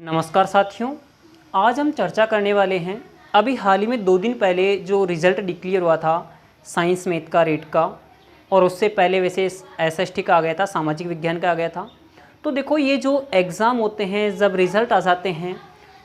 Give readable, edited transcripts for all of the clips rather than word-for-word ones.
नमस्कार साथियों, आज हम चर्चा करने वाले हैं अभी हाल ही में 2 दिन पहले जो रिज़ल्ट डिक्लेयर हुआ था साइंस मैथ का रेट का, और उससे पहले वैसे एसएसटी का आ गया था, सामाजिक विज्ञान का आ गया था। तो देखो, ये जो एग्ज़ाम होते हैं, जब रिज़ल्ट आ जाते हैं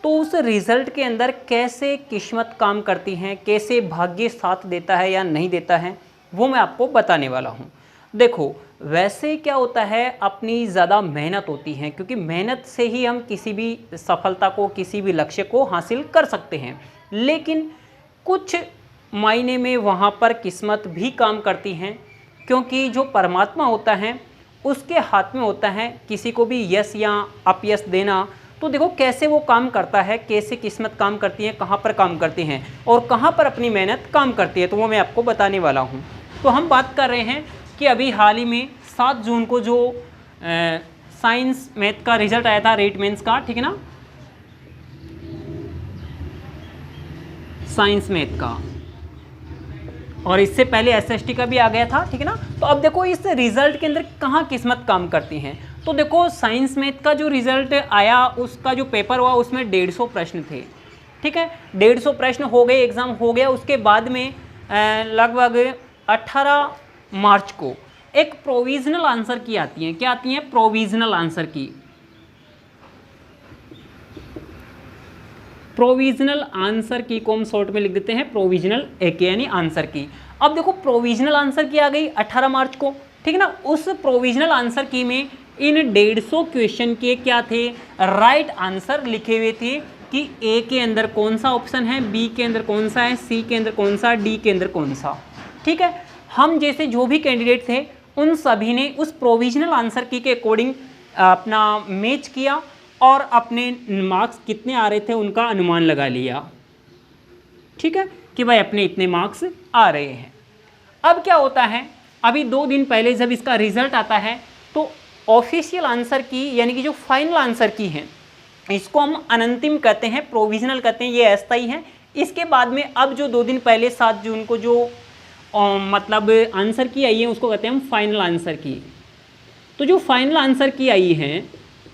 तो उस रिज़ल्ट के अंदर कैसे किस्मत काम करती हैं, कैसे भाग्य साथ देता है या नहीं देता है, वो मैं आपको बताने वाला हूँ। देखो, वैसे क्या होता है, अपनी ज़्यादा मेहनत होती है, क्योंकि मेहनत से ही हम किसी भी सफलता को, किसी भी लक्ष्य को हासिल कर सकते हैं। लेकिन कुछ मायने में वहाँ पर किस्मत भी काम करती हैं, क्योंकि जो परमात्मा होता है उसके हाथ में होता है किसी को भी यश या अपयश देना। तो देखो कैसे वो काम करता है, कैसे किस्मत काम करती है, कहाँ पर काम करती हैं और कहाँ पर अपनी मेहनत काम करती है, तो वो मैं आपको बताने वाला हूँ। तो हम बात कर रहे हैं कि अभी हाल ही में 7 जून को जो साइंस मैथ का रिजल्ट आया था, रेट मेंस का, ठीक है ना, साइंस मैथ का, और इससे पहले एसएसटी का भी आ गया था, ठीक है ना। तो अब देखो इस रिजल्ट के अंदर कहाँ किस्मत काम करती हैं। तो देखो, साइंस मैथ का जो रिजल्ट आया, उसका जो पेपर हुआ उसमें 150 प्रश्न थे, ठीक है। 150 प्रश्न हो गए, एग्ज़ाम हो गया। उसके बाद में लगभग 18 मार्च को एक प्रोविजनल आंसर की आती हैं। क्या आती हैं? प्रोविजनल आंसर की। प्रोविजनल आंसर की को हम शॉर्ट में लिख देते हैं प्रोविजनल एक, यानी आंसर की। अब देखो, प्रोविजनल आंसर की आ गई 18 मार्च को, ठीक है ना। उस प्रोविजनल आंसर की में इन 150 क्वेश्चन के क्या थे, राइट आंसर लिखे हुए थे कि ए के अंदर कौन सा ऑप्शन है, बी के अंदर कौन सा है, सी के अंदर कौन सा, डी के अंदर कौन सा, ठीक है। हम जैसे जो भी कैंडिडेट थे उन सभी ने उस प्रोविजनल आंसर की के अकॉर्डिंग अपना मैच किया और अपने मार्क्स कितने आ रहे थे उनका अनुमान लगा लिया, ठीक है, कि भाई अपने इतने मार्क्स आ रहे हैं। अब क्या होता है, अभी 2 दिन पहले जब इसका रिजल्ट आता है तो ऑफिशियल आंसर की, यानी कि जो फाइनल आंसर की है, इसको हम अनंतिम कहते हैं, प्रोविजनल कहते हैं, ये अस्थायी है। इसके बाद में अब जो 2 दिन पहले 7 जून को जो मतलब आंसर की आई है उसको कहते हैं हम फाइनल आंसर की। तो जो फाइनल आंसर की आई है,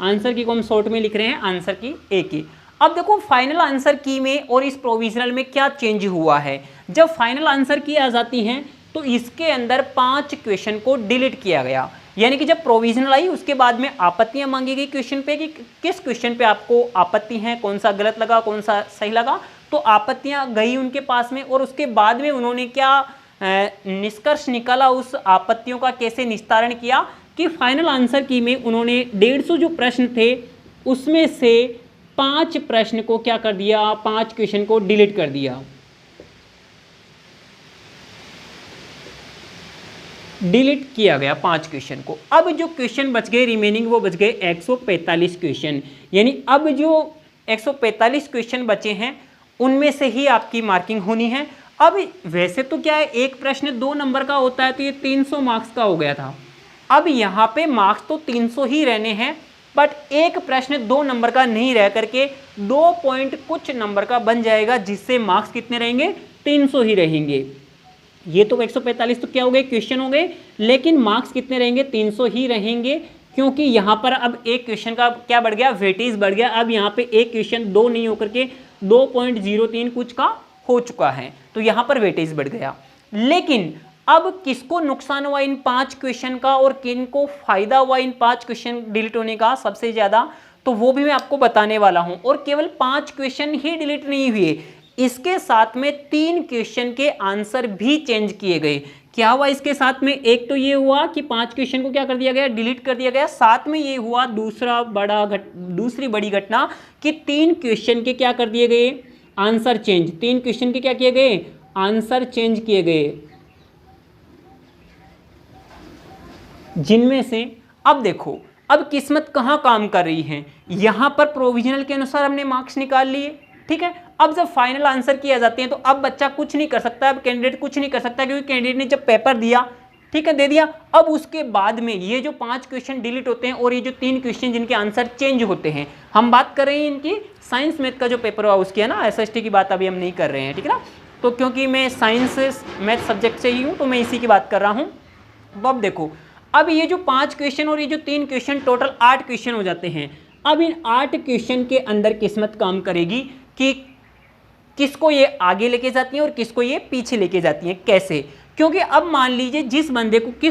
आंसर की को हम शॉर्ट में लिख रहे हैं आंसर की ए की। अब देखो, फाइनल आंसर की में और इस प्रोविजनल में क्या चेंज हुआ है। जब फाइनल आंसर की आ जाती हैं तो इसके अंदर 5 क्वेश्चन को डिलीट किया गया, यानी कि जब प्रोविजनल आई उसके बाद में आपत्तियां मांगी गई क्वेश्चन पे कि किस क्वेश्चन पे आपको आपत्ति है, कौन सा गलत लगा, कौन सा सही लगा। तो आपत्तियां गई उनके पास में, और उसके बाद में उन्होंने क्या निष्कर्ष निकाला, उस आपत्तियों का कैसे निस्तारण किया कि फाइनल आंसर की में उन्होंने 150 जो प्रश्न थे उसमें से 5 प्रश्न को क्या कर दिया, 5 क्वेश्चन को डिलीट कर दिया। डिलीट किया गया 5 क्वेश्चन को। अब जो क्वेश्चन बच गए रिमेनिंग, वो बच गए 145 क्वेश्चन, यानी अब जो 145 क्वेश्चन बचे हैं उनमें से ही आपकी मार्किंग होनी है। अब वैसे तो क्या है, एक प्रश्न 2 नंबर का होता है, तो ये 300 मार्क्स का हो गया था। अब यहाँ पे मार्क्स तो 300 ही रहने हैं, बट एक प्रश्न 2 नंबर का नहीं रह करके 2 पॉइंट कुछ नंबर का बन जाएगा, जिससे मार्क्स कितने रहेंगे, 300 ही रहेंगे। ये तो 145 तो क्या हो गए, क्वेश्चन हो गए, लेकिन मार्क्स कितने रहेंगे, 300 ही रहेंगे, क्योंकि यहाँ पर अब एक क्वेश्चन का क्या बढ़ गया, वेटेज बढ़ गया। अब यहाँ पे एक क्वेश्चन 2 नहीं होकर के 2.03 कुछ का हो चुका है, तो यहाँ पर वेटेज बढ़ गया। लेकिन अब किसको नुकसान हुआ इन 5 क्वेश्चन का और किनको फायदा हुआ इन 5 क्वेश्चन डिलीट होने का सबसे ज्यादा, तो वो भी मैं आपको बताने वाला हूं। और केवल 5 क्वेश्चन ही डिलीट नहीं हुए, इसके साथ में 3 क्वेश्चन के आंसर भी चेंज किए गए। क्या हुआ इसके साथ में, एक तो ये हुआ कि 5 क्वेश्चन को क्या कर दिया गया, डिलीट कर दिया गया। साथ में ये हुआ दूसरी बड़ी घटना कि 3 क्वेश्चन के क्या कर दिए गए, आंसर चेंज। 3 क्वेश्चन के क्या किए गए, आंसर चेंज किए गए, जिनमें से अब देखो, अब किस्मत कहाँ काम कर रही है। यहां पर प्रोविजनल के अनुसार हमने मार्क्स निकाल लिए, ठीक है। अब जब फाइनल आंसर किए जाते हैं तो अब बच्चा कुछ नहीं कर सकता, अब कैंडिडेट कुछ नहीं कर सकता, क्योंकि कैंडिडेट ने जब पेपर दिया, ठीक है, दे दिया। अब उसके बाद में ये जो 5 क्वेश्चन डिलीट होते हैं और ये जो 3 क्वेश्चन जिनके आंसर चेंज होते हैं, हम बात कर रहे हैं इनकी साइंस मैथ का जो पेपर हुआ उसकी, है ना, एसएसटी की बात अभी हम नहीं कर रहे हैं, ठीक है ना। तो क्योंकि मैं साइंस मैथ सब्जेक्ट से ही हूँ तो मैं इसी की बात कर रहा हूँ। तो अब देखो, अब ये जो 5 क्वेश्चन और ये जो 3 क्वेश्चन, टोटल 8 क्वेश्चन हो जाते हैं। अब इन 8 क्वेश्चन के अंदर किस्मत काम करेगी कि किसको ये आगे लेके जाती है और किसको ये पीछे लेके जाती है। कैसे? क्योंकि अब मान लीजिए किस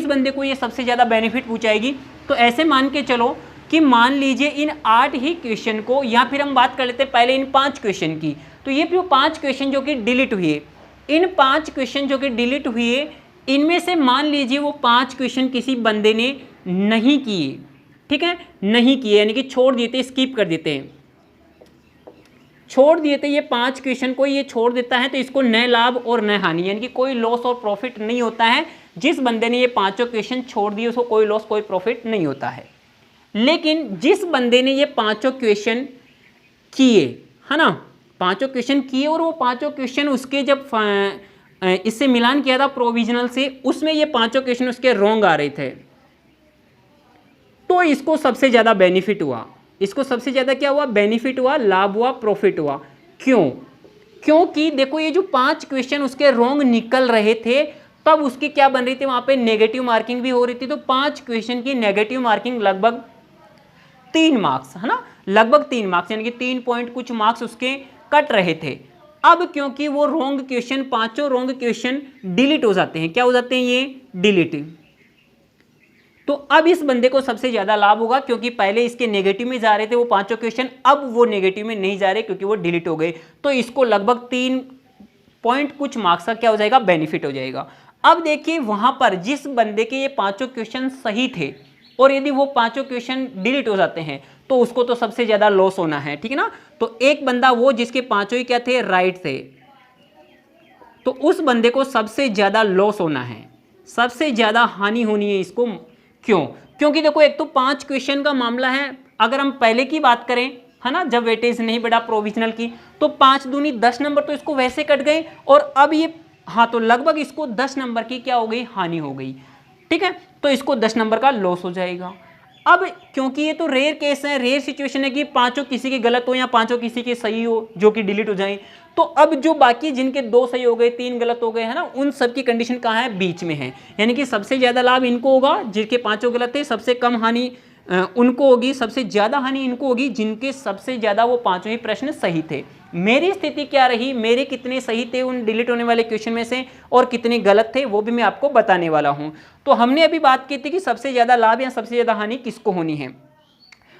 बंदे को ये सबसे ज़्यादा बेनिफिट पहुंचाएगी। तो ऐसे मान के चलो कि मान लीजिए इन 8 ही क्वेश्चन को, या फिर हम बात कर लेते हैं पहले इन 5 क्वेश्चन की। तो ये जो 5 क्वेश्चन जो कि डिलीट हुए, इन 5 क्वेश्चन जो कि डिलीट हुए, इनमें से मान लीजिए वो 5 क्वेश्चन किसी बंदे ने नहीं किए, ठीक है, नहीं किए, यानी कि छोड़ देते, स्किप कर देते हैं, छोड़ दिए थे ये 5 क्वेश्चन को, ये छोड़ देता है, तो इसको न लाभ और न हानि, यानी कि कोई लॉस और प्रॉफिट नहीं होता है। जिस बंदे ने ये 5 क्वेश्चन छोड़ दिए उसको कोई लॉस कोई प्रॉफिट नहीं होता है। लेकिन जिस बंदे ने ये 5 क्वेश्चन किए, है ना, 5 क्वेश्चन किए और वो 5 क्वेश्चन उसके जब इससे मिलान किया था प्रोविजनल से, उसमें ये 5 क्वेश्चन उसके रॉन्ग आ रहे थे, तो इसको सबसे ज़्यादा बेनिफिट हुआ। इसको सबसे ज़्यादा क्या हुआ? बेनिफिट हुआ, लाभ हुआ, प्रॉफिट हुआ। क्यों? क्योंकि देखो ये जो 5 क्वेश्चन उसके रॉन्ग निकल रहे थे, तब उसकी क्या बन रही थी, वहाँ पे नेगेटिव मार्किंग भी हो रही थी। तो 5 क्वेश्चन की नेगेटिव मार्किंग लगभग 3 मार्क्स, है ना, लगभग 3 मार्क्स, यानी कि 3 पॉइंट कुछ मार्क्स उसके कट रहे थे। अब क्योंकि वो wrong question, 5 wrong question delete हो जाते हैं, क्या हो जाते हैं ये? डिलीट। तो अब इस बंदे को सबसे ज़्यादा लाभ होगा, क्योंकि पहले इसके नेगेटिव में जा रहे थे वो 5 क्वेश्चन, अब वो नेगेटिव में नहीं जा रहे क्योंकि वो डिलीट हो गए। तो इसको लगभग 3 पॉइंट कुछ मार्क्स का क्या हो जाएगा? बेनिफिट हो जाएगा। अब देखिए वहां पर जिस बंदे के ये 5 क्वेश्चन सही थे और यदि वो 5 क्वेश्चन डिलीट हो जाते हैं तो उसको तो सबसे ज़्यादा लॉस होना है, ठीक है ना। तो एक बंदा वो जिसके 5 ही क्या थे? राइट थे, तो उस बंदे को सबसे ज़्यादा लॉस होना है, सबसे ज़्यादा हानि होनी है इसको। क्यों? क्योंकि देखो एक तो 5 क्वेश्चन का मामला है, अगर हम पहले की बात करें, है ना, जब वेटेज नहीं बढ़ा प्रोविजनल की, तो 5 दूनी 10 नंबर तो इसको वैसे कट गए, और अब ये, हाँ, तो लगभग इसको 10 नंबर की क्या हो गई? हानि हो गई, ठीक है। तो इसको 10 नंबर का लॉस हो जाएगा। अब क्योंकि ये तो रेयर केस है, रेयर सिचुएशन है कि 5 किसी के गलत हो या 5 किसी के सही हो जो कि डिलीट हो जाए, तो अब जो बाकी जिनके 2 सही हो गए, 3 गलत हो गए, है ना, उन सब की कंडीशन कहाँ है? बीच में है। यानी कि सबसे ज़्यादा लाभ इनको होगा जिनके 5 गलत थे, सबसे कम हानि उनको होगी, सबसे ज़्यादा हानि इनको होगी जिनके सबसे ज़्यादा वो 5 ही प्रश्न सही थे। मेरी स्थिति क्या रही, मेरे कितने सही थे उन डिलीट होने वाले क्वेश्चन में से और कितने गलत थे, वो भी मैं आपको बताने वाला हूँ। तो हमने अभी बात की थी कि सबसे ज़्यादा लाभ या सबसे ज़्यादा हानि किसको होनी है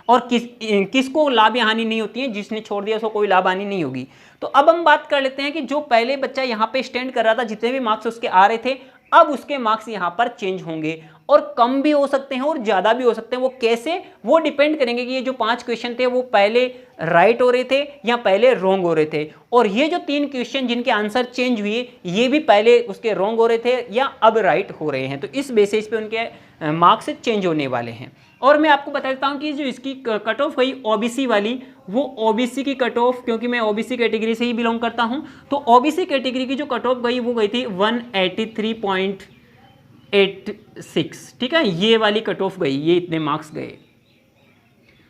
और किसको लाभ या हानि नहीं होती है। जिसने छोड़ दिया उसको कोई लाभ हानि नहीं होगी। तो अब हम बात कर लेते हैं कि जो पहले बच्चा यहाँ पे स्टैंड कर रहा था, जितने भी मार्क्स उसके आ रहे थे, अब उसके मार्क्स यहाँ पर चेंज होंगे और कम भी हो सकते हैं और ज़्यादा भी हो सकते हैं। वो कैसे? वो डिपेंड करेंगे कि ये जो 5 क्वेश्चन थे वो पहले राइट हो रहे थे या पहले रॉन्ग हो रहे थे, और ये जो 3 क्वेश्चन जिनके आंसर चेंज हुए ये भी पहले उसके रॉन्ग हो रहे थे या अब राइट हो रहे हैं। तो इस बेसिस पे उनके मार्क्स चेंज होने वाले हैं। और मैं आपको बता देता हूँ कि जो इसकी कट ऑफ गई ओबीसी वाली, वो ओबीसी की कट ऑफ, क्योंकि मैं ओबीसी कैटेगरी से ही बिलोंग करता हूँ, तो ओबीसी कैटेगरी की जो कट ऑफ गई वो गई थी 183.86, ठीक है, ये वाली कट ऑफ गई, ये इतने मार्क्स गए।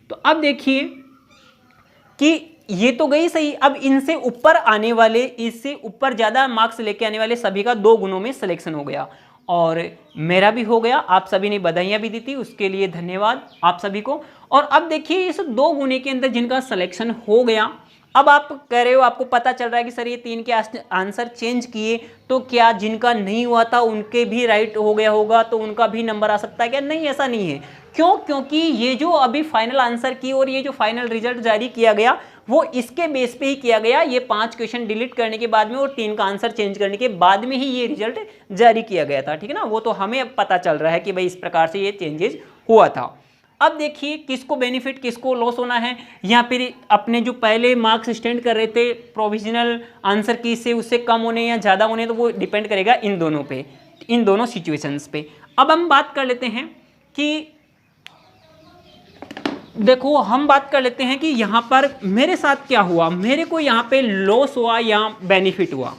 तो अब देखिए कि ये तो गई सही, अब इनसे ऊपर आने वाले, इससे ऊपर ज़्यादा मार्क्स लेके आने वाले सभी का 2 गुणों में सिलेक्शन हो गया, और मेरा भी हो गया। आप सभी ने बधाइयाँ भी दी थी, उसके लिए धन्यवाद आप सभी को। और अब देखिए इस 2 गुणे के अंदर जिनका सिलेक्शन हो गया, अब आप कह रहे हो, आपको पता चल रहा है कि सर ये 3 के आंसर चेंज किए, तो क्या जिनका नहीं हुआ था उनके भी राइट हो गया होगा, तो उनका भी नंबर आ सकता है क्या? नहीं, ऐसा नहीं है। क्यों? क्योंकि ये जो अभी फाइनल आंसर की और ये जो फाइनल रिजल्ट जारी किया गया वो इसके बेस पे ही किया गया। ये 5 क्वेश्चन डिलीट करने के बाद में और 3 का आंसर चेंज करने के बाद में ही ये रिजल्ट जारी किया गया था, ठीक है ना। वो तो हमें अब पता चल रहा है कि भाई इस प्रकार से ये चेंजेस हुआ था। अब देखिए किसको बेनिफिट किसको लॉस होना है, या फिर अपने जो पहले मार्क्स स्टैंड कर रहे थे प्रोविजनल आंसर की से उससे कम होने या ज़्यादा होने, तो वो डिपेंड करेगा इन दोनों पे, इन दोनों सिचुएशंस पे। अब हम बात कर लेते हैं कि देखो, हम बात कर लेते हैं कि यहाँ पर मेरे साथ क्या हुआ, मेरे को यहाँ पे लॉस हुआ या बेनिफिट हुआ।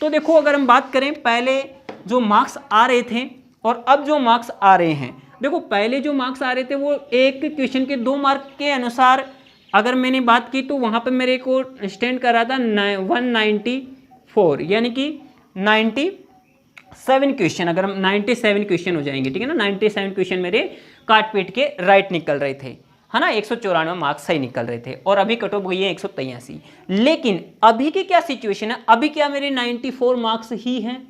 तो देखो अगर हम बात करें पहले जो मार्क्स आ रहे थे और अब जो मार्क्स आ रहे हैं, देखो पहले जो मार्क्स आ रहे थे वो एक क्वेश्चन के 2 मार्क के अनुसार अगर मैंने बात की तो वहाँ पे मेरे को स्टैंड कर रहा था 194, यानी कि 97 क्वेश्चन, अगर हम 97 क्वेश्चन हो जाएंगे, ठीक है ना, 97 क्वेश्चन मेरे काट पीट के राइट निकल रहे थे। है ना, 194 मार्क्स सही निकल रहे थे और अभी कट ऑफ गई है 183। लेकिन अभी की क्या सिचुएशन है, अभी क्या मेरे 94 मार्क्स ही हैं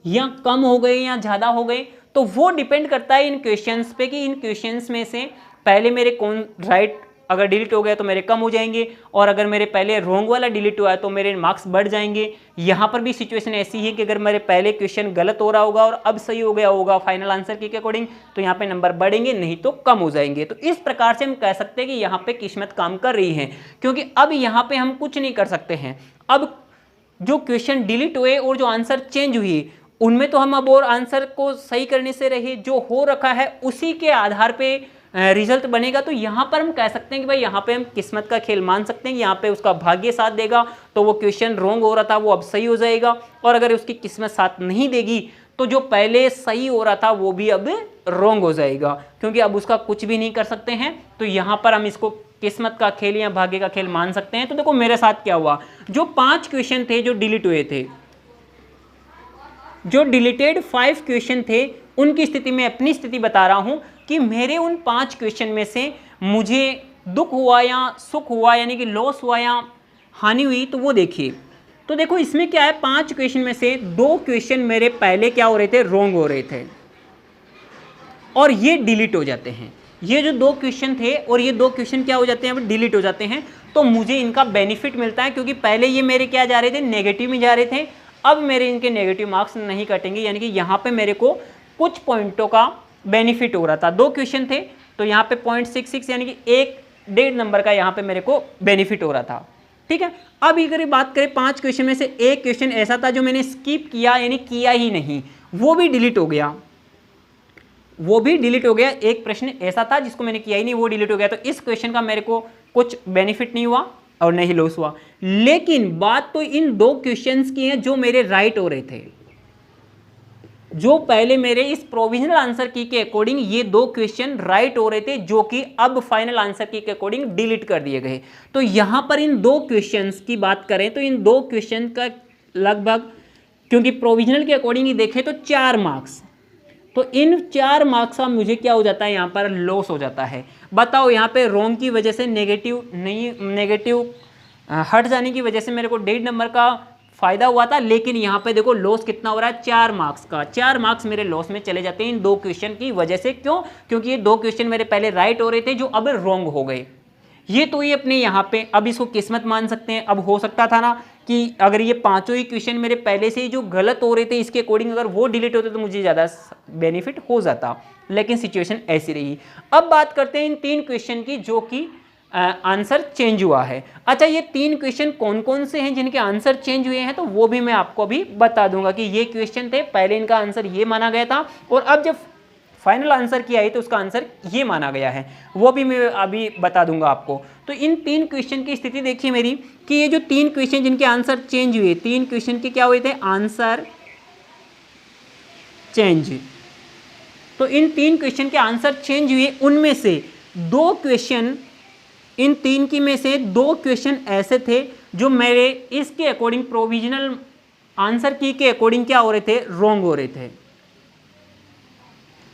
या कम हो गए या ज़्यादा हो गए, तो वो डिपेंड करता है इन क्वेश्चंस पे कि इन क्वेश्चंस में से पहले मेरे कौन राइट अगर डिलीट हो गया तो मेरे कम हो जाएंगे, और अगर मेरे पहले रॉन्ग वाला डिलीट हुआ है तो मेरे मार्क्स बढ़ जाएंगे। यहाँ पर भी सिचुएशन ऐसी है कि अगर मेरे पहले क्वेश्चन गलत हो रहा होगा और अब सही हो गया होगा फाइनल आंसर की के अकॉर्डिंग, तो यहाँ पे नंबर बढ़ेंगे, नहीं तो कम हो जाएंगे। तो इस प्रकार से हम कह सकते हैं कि यहाँ पे किस्मत काम कर रही है, क्योंकि अब यहाँ पे हम कुछ नहीं कर सकते हैं। अब जो क्वेश्चन डिलीट हुए और जो आंसर चेंज हुई उनमें तो हम अब और आंसर को सही करने से रहे, जो हो रखा है उसी के आधार पे रिजल्ट बनेगा। तो यहाँ पर हम कह सकते हैं कि भाई यहाँ पे हम किस्मत का खेल मान सकते हैं कि यहाँ पे उसका भाग्य साथ देगा तो वो क्वेश्चन रॉन्ग हो रहा था वो अब सही हो जाएगा, और अगर उसकी किस्मत साथ नहीं देगी तो जो पहले सही हो रहा था वो भी अब रॉन्ग हो जाएगा, क्योंकि अब उसका कुछ भी नहीं कर सकते हैं। तो यहाँ पर हम इसको किस्मत का खेल या भाग्य का खेल मान सकते हैं। तो देखो मेरे साथ क्या हुआ, जो 5 क्वेश्चन थे जो डिलीट हुए थे, जो डिलीटेड 5 क्वेश्चन थे, उनकी स्थिति में अपनी स्थिति बता रहा हूं कि मेरे उन 5 क्वेश्चन में से मुझे दुख हुआ या सुख हुआ, यानी कि लॉस हुआ या हानि हुई, तो वो देखिए। तो देखो इसमें क्या है, 5 क्वेश्चन में से 2 क्वेश्चन मेरे पहले क्या हो रहे थे, रॉन्ग हो रहे थे और ये डिलीट हो जाते हैं। ये जो 2 क्वेश्चन थे और ये 2 क्वेश्चन क्या हो जाते हैं, डिलीट हो जाते हैं। तो मुझे इनका बेनिफिट मिलता है, क्योंकि पहले ये मेरे क्या जा रहे थे, नेगेटिव में जा रहे थे। अब मेरे इनके नेगेटिव मार्क्स नहीं कटेंगे, यानी कि यहाँ पे मेरे को कुछ पॉइंटों का बेनिफिट हो रहा था। 2 क्वेश्चन थे तो यहाँ पे 0.66 यानी कि 1.5 नंबर का यहाँ पे मेरे को बेनिफिट हो रहा था। ठीक है, अब अगर बात करें 5 क्वेश्चन में से एक क्वेश्चन ऐसा था जो मैंने स्किप किया, यानी किया ही नहीं, वो भी डिलीट हो गया। वो भी डिलीट हो गया। एक प्रश्न ऐसा था जिसको मैंने किया ही नहीं, वो डिलीट हो गया। तो इस क्वेश्चन का मेरे को कुछ बेनिफिट नहीं हुआ और नहीं लॉस हुआ। लेकिन बात तो इन 2 क्वेश्चंस की है जो मेरे राइट हो रहे थे, जो पहले मेरे इस प्रोविजनल आंसर की के अकॉर्डिंग ये 2 क्वेश्चन राइट हो रहे थे, जो कि अब फाइनल आंसर की के अकॉर्डिंग डिलीट कर दिए गए। तो यहां पर इन 2 क्वेश्चंस की बात करें तो इन 2 क्वेश्चन का लगभग, क्योंकि प्रोविजनल के अकॉर्डिंग ही देखें तो 4 मार्क्स, तो इन 4 मार्क्स का मुझे क्या हो जाता है, यहाँ पर लॉस हो जाता है। बताओ यहाँ पे रॉन्ग की वजह से नेगेटिव हट जाने की वजह से मेरे को 1.5 नंबर का फायदा हुआ था, लेकिन यहाँ पे देखो लॉस कितना हो रहा है, 4 मार्क्स का। 4 मार्क्स मेरे लॉस में चले जाते हैं इन 2 क्वेश्चन की वजह से। क्यों? क्योंकि ये 2 क्वेश्चन मेरे पहले राइट हो रहे थे जो अब रॉन्ग हो गए। ये तो ये अपने यहाँ पे अब इसको किस्मत मान सकते हैं। अब हो सकता था ना कि अगर ये 5 ही क्वेश्चन मेरे पहले से ही जो गलत हो रहे थे इसके अकॉर्डिंग अगर वो डिलीट होते तो मुझे ज़्यादा बेनिफिट हो जाता, लेकिन सिचुएशन ऐसी रही। अब बात करते हैं इन 3 क्वेश्चन की जो कि आंसर चेंज हुआ है। अच्छा, ये 3 क्वेश्चन कौन कौन से हैं जिनके आंसर चेंज हुए हैं, तो वो भी मैं आपको अभी बता दूंगा कि ये क्वेश्चन थे, पहले इनका आंसर ये माना गया था और अब जब फाइनल आंसर किया है तो उसका आंसर ये माना गया है, वो भी मैं अभी बता दूंगा आपको। तो इन 3 क्वेश्चन की स्थिति देखिए मेरी कि ये जो 3 क्वेश्चन जिनके आंसर चेंज हुए, 3 क्वेश्चन के क्या हुए थे, आंसर चेंज। तो इन 3 क्वेश्चन के आंसर चेंज हुए, उनमें से 2 क्वेश्चन, इन 3 की में से 2 क्वेश्चन ऐसे थे जो मेरे इसके अकॉर्डिंग प्रोविजनल आंसर की के अकॉर्डिंग क्या हो रहे थे, रॉन्ग हो रहे थे।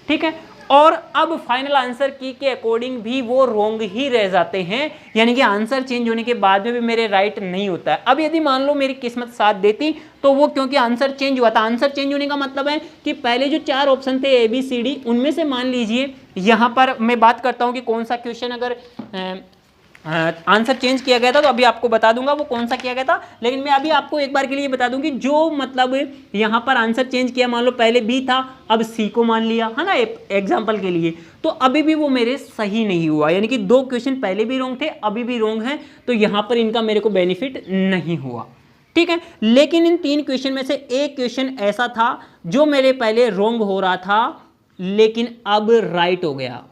ठीक है, और अब फाइनल आंसर की के अकॉर्डिंग भी वो रॉन्ग ही रह जाते हैं, यानी कि आंसर चेंज होने के बाद में भी मेरे राइट नहीं होता है। अब यदि मान लो मेरी किस्मत साथ देती तो वो, क्योंकि आंसर चेंज हुआ था, आंसर चेंज होने का मतलब है कि पहले जो 4 ऑप्शन थे ABCD, उनमें से मान लीजिए यहाँ पर मैं बात करता हूँ कि कौन सा क्वेश्चन अगर आंसर चेंज किया गया था तो अभी आपको बता दूंगा वो कौन सा किया गया था। लेकिन मैं अभी आपको एक बार के लिए बता दूं कि जो मतलब यहाँ पर आंसर चेंज किया, मान लो पहले B था अब C को मान लिया, है ना, एग्जांपल के लिए, तो अभी भी वो मेरे सही नहीं हुआ, यानी कि 2 क्वेश्चन पहले भी रॉन्ग थे अभी भी रॉन्ग है, तो यहाँ पर इनका मेरे को बेनिफिट नहीं हुआ। ठीक है, लेकिन इन 3 क्वेश्चन में से एक क्वेश्चन ऐसा था जो मेरे पहले रॉन्ग हो रहा था लेकिन अब राइट हो गया।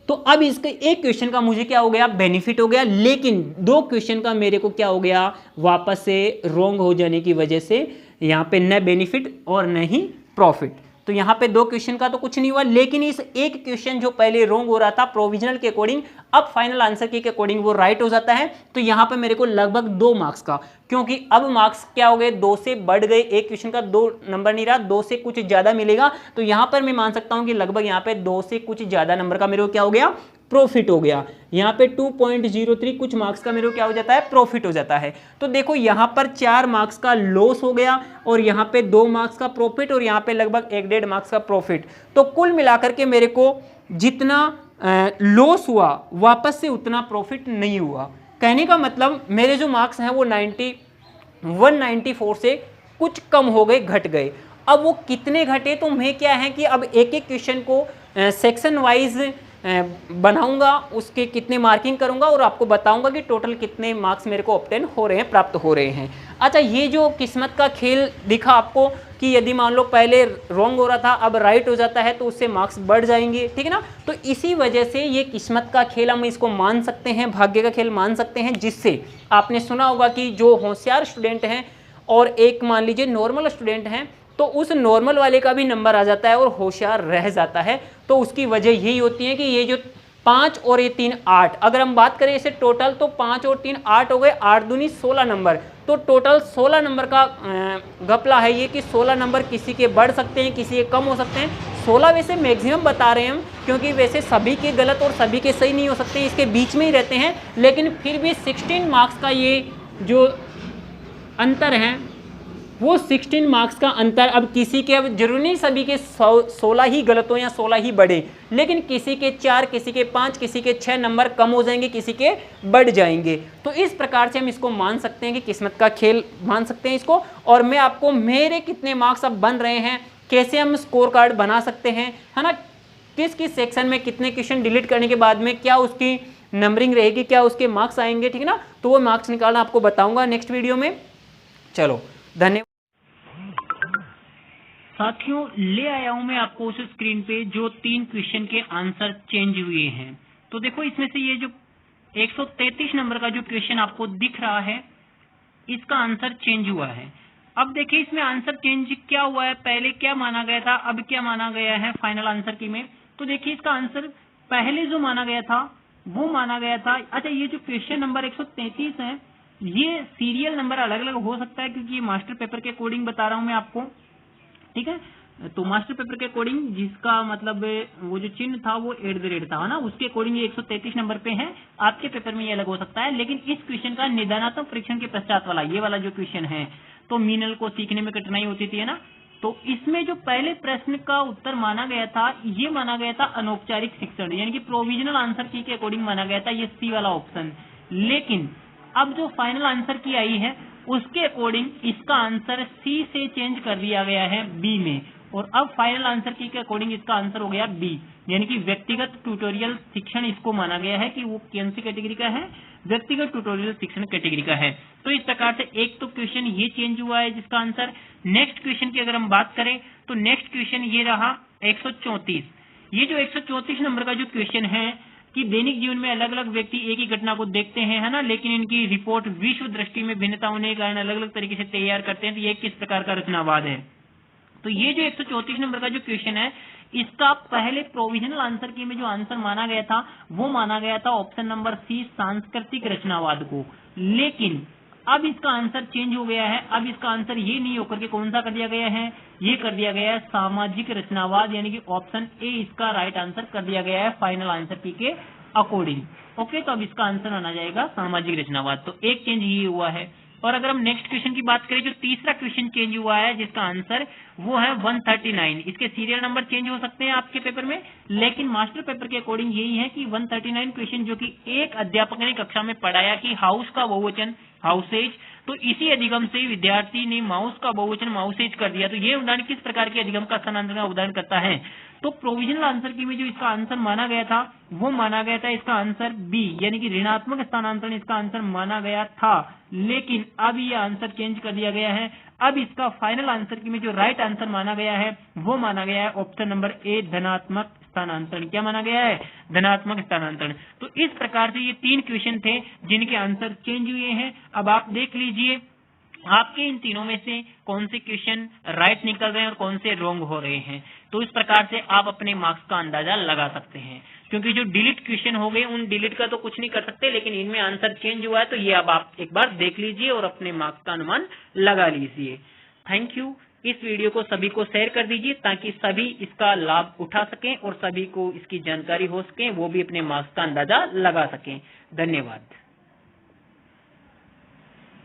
तो अब इसके एक क्वेश्चन का मुझे क्या हो गया, बेनिफिट हो गया, लेकिन 2 क्वेश्चन का मेरे को क्या हो गया, वापस से रॉन्ग हो जाने की वजह से यहाँ पे न बेनिफिट और न ही प्रॉफिट। तो यहाँ पे 2 क्वेश्चन का तो कुछ नहीं हुआ, लेकिन इस एक क्वेश्चन जो पहले रॉन्ग हो रहा था प्रोविजनल के अकॉर्डिंग, अब फाइनल आंसर की के अकॉर्डिंग वो राइट हो जाता है। तो यहाँ पे मेरे को लगभग 2 मार्क्स का, क्योंकि अब मार्क्स क्या हो गए, 2 से बढ़ गए, एक क्वेश्चन का 2 नंबर नहीं रहा, 2 से कुछ ज्यादा मिलेगा। तो यहाँ पर मैं मान सकता हूँ कि लगभग यहाँ पे 2 से कुछ ज्यादा नंबर का मेरे को क्या हो गया, प्रॉफिट हो गया। यहाँ पे 2.03 कुछ मार्क्स का मेरे को क्या हो जाता है, प्रॉफिट हो जाता है। तो देखो यहाँ पर 4 मार्क्स का लॉस हो गया और यहाँ पे 2 मार्क्स का प्रॉफिट और यहाँ पे लगभग 1.5 मार्क्स का प्रॉफिट। तो कुल मिलाकर के मेरे को जितना लॉस हुआ वापस से उतना प्रॉफिट नहीं हुआ। कहने का मतलब मेरे जो मार्क्स हैं वो 194 से कुछ कम हो गए, घट गए। अब वो कितने घटे, तो मैं क्या है कि अब एक एक क्वेश्चन को सेक्शन वाइज बनाऊंगा, उसके कितने मार्किंग करूंगा और आपको बताऊंगा कि टोटल कितने मार्क्स मेरे को ऑब्टेन हो रहे हैं, प्राप्त हो रहे हैं। अच्छा, ये जो किस्मत का खेल दिखा आपको कि यदि मान लो पहले रॉन्ग हो रहा था अब राइट हो जाता है तो उससे मार्क्स बढ़ जाएंगे, ठीक है ना। तो इसी वजह से ये किस्मत का खेल हम इसको मान सकते हैं, भाग्य का खेल मान सकते हैं, जिससे आपने सुना होगा कि जो होशियार स्टूडेंट हैं और एक मान लीजिए नॉर्मल स्टूडेंट हैं, तो उस नॉर्मल वाले का भी नंबर आ जाता है और होशियार रह जाता है। तो उसकी वजह यही होती है कि ये जो 5 और ये 3 8, अगर हम बात करें इसे टोटल तो 5 और 3 8 हो गए, 8 दूनी 16 नंबर। तो टोटल 16 नंबर का घपला है ये कि 16 नंबर किसी के बढ़ सकते हैं, किसी के कम हो सकते हैं। 16 वैसे मैक्सिमम बता रहे हैं हम, क्योंकि वैसे सभी के गलत और सभी के सही नहीं हो सकते हैं, इसके बीच में ही रहते हैं। लेकिन फिर भी 16 मार्क्स का ये जो अंतर है वो 16 मार्क्स का अंतर, अब किसी के, अब जरूरी नहीं सभी के 16 ही गलत हो या 16 ही बढ़े, लेकिन किसी के 4, किसी के 5, किसी के 6 नंबर कम हो जाएंगे, किसी के बढ़ जाएंगे। तो इस प्रकार से हम इसको मान सकते हैं कि किस्मत का खेल मान सकते हैं इसको। और मैं आपको मेरे कितने मार्क्स अब बन रहे हैं, कैसे हम स्कोर कार्ड बना सकते हैं, है ना, किस किस सेक्शन में कितने क्वेश्चन डिलीट करने के बाद में क्या उसकी नंबरिंग रहेगी, क्या उसके मार्क्स आएंगे, ठीक है ना। तो वो मार्क्स निकालना आपको बताऊंगा नेक्स्ट वीडियो में। चलो, धन्यवाद साथियों। ले आया हूं मैं आपको उस स्क्रीन पे जो 3 क्वेश्चन के आंसर चेंज हुए हैं। तो देखो इसमें से ये जो 133 नंबर का जो क्वेश्चन आपको दिख रहा है, इसका आंसर चेंज हुआ है। अब देखिए इसमें आंसर चेंज क्या हुआ है, पहले क्या माना गया था, अब क्या माना गया है फाइनल आंसर की में। तो देखिए इसका आंसर पहले जो माना गया था वो माना गया था, अच्छा ये जो क्वेश्चन नंबर 133 है ये सीरियल नंबर अलग अलग हो सकता है, क्योंकि ये मास्टर पेपर के अकॉर्डिंग बता रहा हूं मैं आपको, ठीक है। तो मास्टर पेपर के अकॉर्डिंग जिसका मतलब वो जो चिन्ह था वो @ था ना, उसके अकॉर्डिंग ये 133 नंबर पे है। आपके पेपर में ये अलग हो सकता है, लेकिन इस क्वेश्चन का निदानात्मक परीक्षण के पश्चात वाला ये वाला जो क्वेश्चन है, तो मीनल को सीखने में कठिनाई होती थी, है ना। तो इसमें जो पहले प्रश्न का उत्तर माना गया था ये माना गया था अनौपचारिक शिक्षण, यानी कि प्रोविजनल आंसर की के अकॉर्डिंग माना गया था, ये सी वाला ऑप्शन। लेकिन अब जो फाइनल आंसर की आई है उसके अकॉर्डिंग इसका आंसर सी से चेंज कर दिया गया है बी में, और अब फाइनल आंसर की के अकॉर्डिंग इसका आंसर हो गया बी, यानी कि व्यक्तिगत ट्यूटोरियल शिक्षण इसको माना गया है कि वो कौन सी कैटेगरी का है, व्यक्तिगत ट्यूटोरियल शिक्षण कैटेगरी का है। तो इस प्रकार से एक तो क्वेश्चन ये चेंज हुआ है जिसका आंसर। नेक्स्ट क्वेश्चन की अगर हम बात करें तो नेक्स्ट क्वेश्चन ये रहा 134। ये जो 134 नंबर का जो क्वेश्चन है कि दैनिक जीवन में अलग अलग व्यक्ति एक ही घटना को देखते हैं, है ना, लेकिन इनकी रिपोर्ट विश्व दृष्टि में भिन्नता होने के कारण अलग अलग तरीके से तैयार करते हैं, तो ये किस प्रकार का रचनावाद है। तो ये जो 134 नंबर का जो क्वेश्चन है इसका पहले प्रोविजनल आंसर की में जो आंसर माना गया था वो माना गया था ऑप्शन नंबर सी सांस्कृतिक रचनावाद को, लेकिन अब इसका आंसर चेंज हो गया है। अब इसका आंसर ये नहीं होकर के कौन सा कर दिया गया है, ये कर दिया गया है सामाजिक रचनावाद, यानी कि ऑप्शन ए इसका राइट आंसर कर दिया गया है फाइनल आंसर की के अकॉर्डिंग। ओके, तो अब इसका आंसर आना जाएगा सामाजिक रचनावाद। तो एक चेंज ये हुआ है। और अगर हम नेक्स्ट क्वेश्चन की बात करें, जो तीसरा क्वेश्चन चेंज हुआ है जिसका आंसर वो है 139। इसके सीरियल नंबर चेंज हो सकते हैं आपके पेपर में, लेकिन मास्टर पेपर के अकॉर्डिंग यही है कि 139 क्वेश्चन जो कि एक अध्यापक ने कक्षा में पढ़ाया कि हाउस का बहुवचन हाउसेज, तो इसी अधिगम से विद्यार्थी ने माउस का बहुवचन माउसेज कर दिया। तो ये उदाहरण किस प्रकार के अधिगम का स्थानांतरण का उदाहरण करता है, तो प्रोविजनल आंसर की में जो इसका आंसर माना गया था वो माना गया था इसका आंसर बी, यानी कि ऋणात्मक स्थानांतरण इसका आंसर माना गया था, लेकिन अब ये आंसर चेंज कर दिया गया है। अब इसका फाइनल आंसर की में जो राइट आंसर माना गया है वो माना गया है ऑप्शन नंबर ए धनात्मक स्थानांतरण। क्या माना गया है, धनात्मक स्थानांतरण। तो इस प्रकार से ये 3 क्वेश्चन थे जिनके आंसर चेंज हुए हैं। अब आप देख लीजिए आपके इन तीनों में से कौन से क्वेश्चन राइट निकल रहे हैं और कौन से रॉन्ग हो रहे हैं। तो इस प्रकार से आप अपने मार्क्स का अंदाजा लगा सकते हैं, क्योंकि जो डिलीट क्वेश्चन हो गए उन डिलीट का तो कुछ नहीं कर सकते, लेकिन इनमें आंसर चेंज हुआ है तो ये अब आप एक बार देख लीजिए और अपने मार्क्स का अनुमान लगा लीजिए। Thank you. इस वीडियो को सभी को शेयर कर दीजिए ताकि सभी इसका लाभ उठा सकें और सभी को इसकी जानकारी हो सके, वो भी अपने मार्क्स का अंदाजा लगा सकें। धन्यवाद।